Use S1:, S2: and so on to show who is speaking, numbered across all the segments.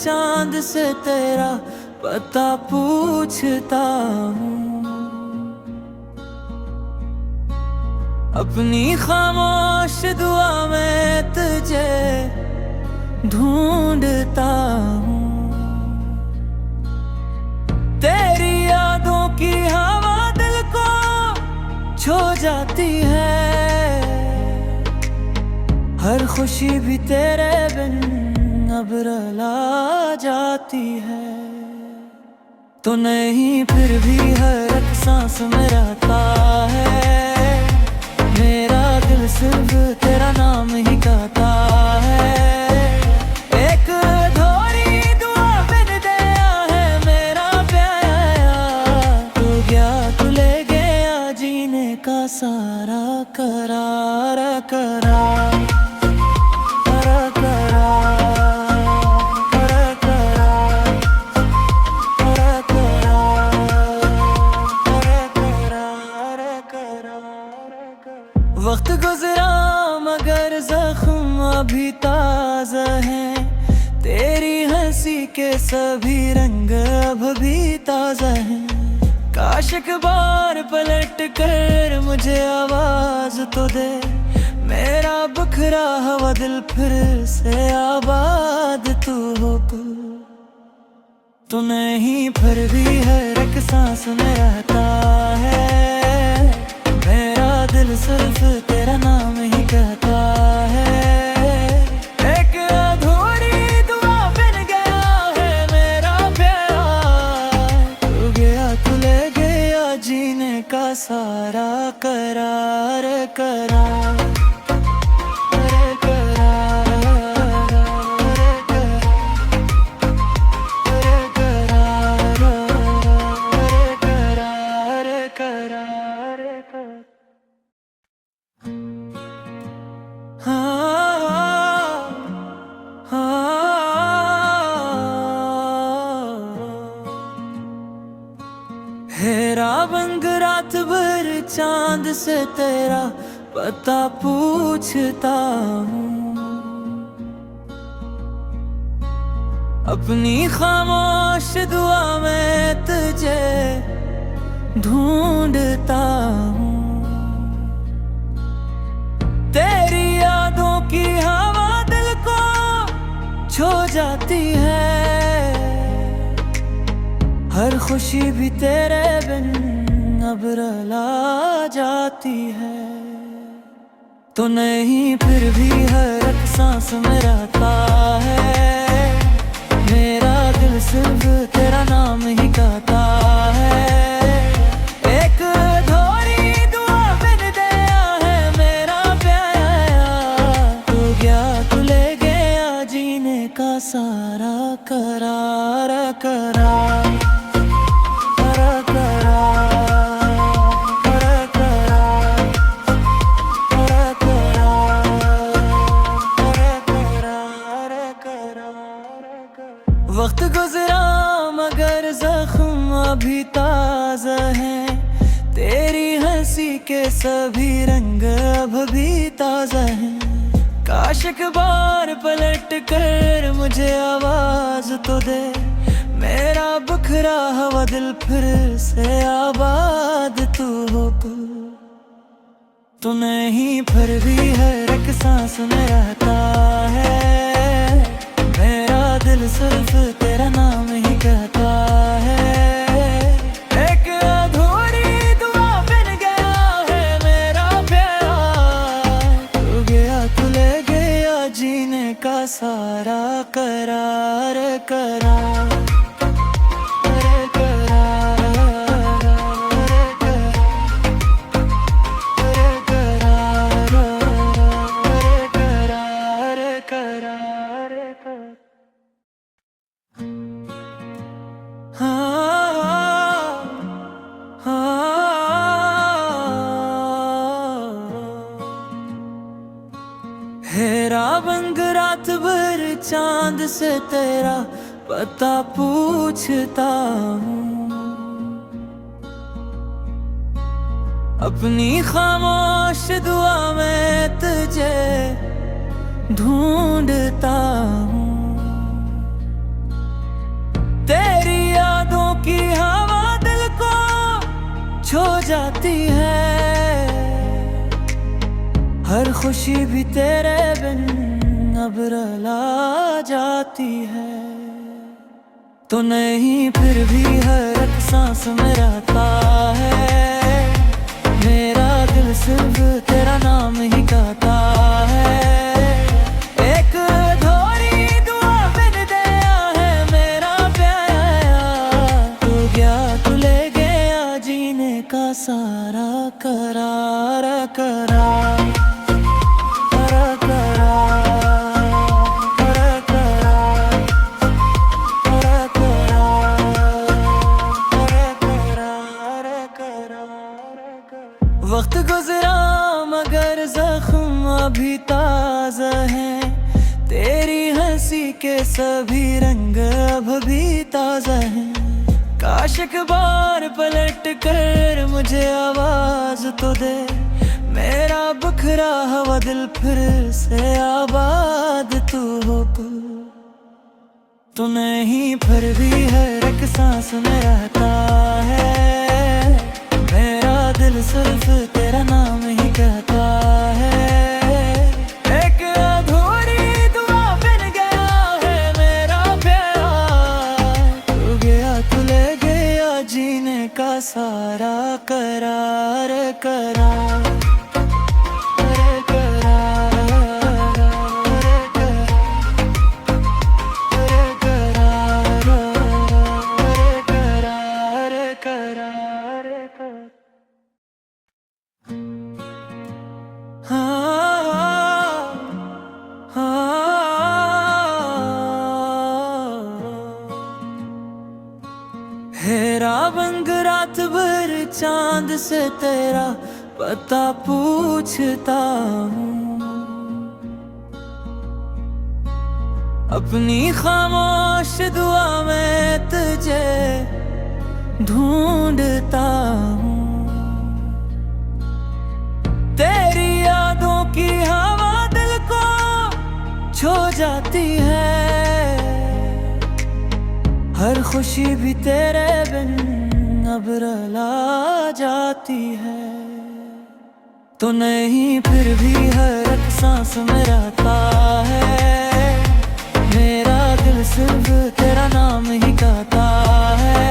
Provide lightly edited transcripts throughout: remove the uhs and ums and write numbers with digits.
S1: चांद से तेरा पता पूछता हूँ। अपनी खामोश दुआ में तुझे ढूंढता हूँ। तेरी यादों की हवा दिल को छो जाती है। हर खुशी भी तेरे बिन अब रुला जाती है। तो नहीं फिर भी हर एक सांस में रहता है। मेरा दिल सिर्फ तेरा नाम ही कहता है। एक अधूरी दुआ बिन दया है मेरा प्यारा। तू गया तू ले गया जीने का सारा करार करार। वक्त गुजरा मगर जख्म अभी ताज़ा है। तेरी हंसी के सभी रंग अब भी ताज़ा हैं। काश एक बार पलट कर मुझे आवाज तो दे। मेरा बिखरा हुआ दिल फिर से आबाद तू हो। तू नहीं फिर भी हर एक सांस में रहता है। मेरा दिल सिर्फ तेरा नाम ही कहता है। एक अधूरी दुआ बिन गया है मेरा प्यार। तू गया तू ले गया जीने का सारा करार करार। हेरा बंग रात भर चांद से तेरा पता पूछता हूँ। अपनी खामोश दुआ में तुझे ढूंढता हूँ। तेरी यादों की हवा दिल को छो जाती है। हर खुशी भी तेरे बिन अब रुला जाती है। तो नहीं फिर भी हर एक सांस में रहता है। मेरा दिल सिर्फ तेरा नाम ही कहता है। एक अधूरी दुआ बिन दया है मेरा प्यारा। तू गया तू ले गया जीने का सारा करार करार। वक्त गुजरा मगर जख्म अभी ताज़ा है। तेरी हंसी के सभी रंग अब भी ताज़ा हैं। काश एक बार पलट कर मुझे आवाज तो दे। मेरा बिखरा हुआ दिल फिर से आबाद तू हो। तू नहीं फिर भी हर एक सांस में रहता है। मेरा दिल सिर्फ तेरा नाम ही कहता है। एक अधूरी दुआ बिन गया है मेरा प्यार। तू गया तू ले गया जीने का सारा करार करार। हेरा बंग रात भर चांद से तेरा पता पूछता हूँ। अपनी खामोश दुआ में तुझे ढूंढता हूँ। छो जाती है। हर खुशी भी तेरे बिन अब रुला जाती है। तो नहीं फिर भी हर एक सांस में रहता है। मेरा दिल सिर्फ तेरा नाम ही गाता है। एक अधूरी दुआ बिन दया है मेरा प्यारा। तू गया तू ले गया जीने का सारा करार करार। वक्त गुजरा मगर जख्म अभी ताज़ा है। तेरी हंसी के सभी रंग अब भी ताज़ा है। काश एक बार पलट कर मुझे आवाज तो दे। मेरा बखरा हुआ दिल फिर से आबाद तू हो तू नहीं फिर भी हर एक सांस में रहता है। मेरा दिल सिर्फ तेरा नाम ही कहता है। एक अधूरी दुआ बिन गया है मेरा प्यार। तू गया तू ले गया जीने का सारा करार करार। हेरा बंग रात भर चांद से तेरा पता पूछता हूँ। अपनी खामोश दुआ में तुझे ढूंढता हूँ। तेरी यादों की हवा दिल को छो जाती है। हर खुशी भी तेरे बिन अब रुला जाती है। तो नहीं फिर भी हर एक सांस में रहता है। मेरा दिल सिर्फ तेरा नाम ही गाता है।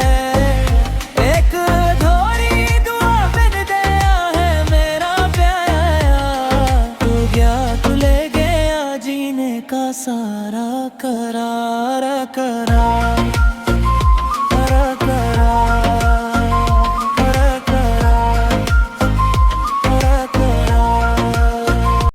S1: एक अधूरी दुआ बिन दया है मेरा प्यारा। तू गया तू ले गया जीने का सारा करार करार।